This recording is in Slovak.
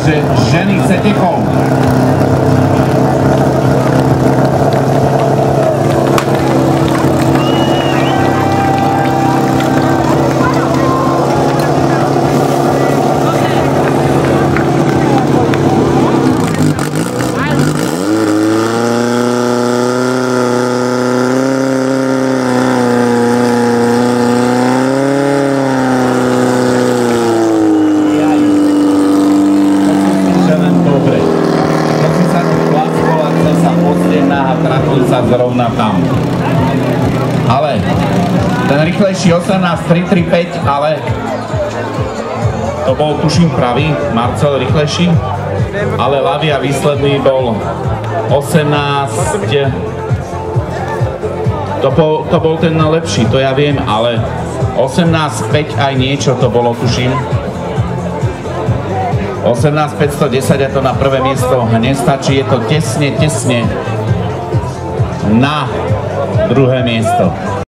Takže ženy, chcete kol? Zrovna tam. Ale ten rýchlejší 18.335, ale to bol tuším pravý, Marcel rýchlejší, ale ľavý a výsledný bol 18. To bol ten lepší, to ja viem, ale 18.5 aj niečo to bolo, tuším. 18.510 a to na prvé miesto nestačí, je to tesne na druhé miesto.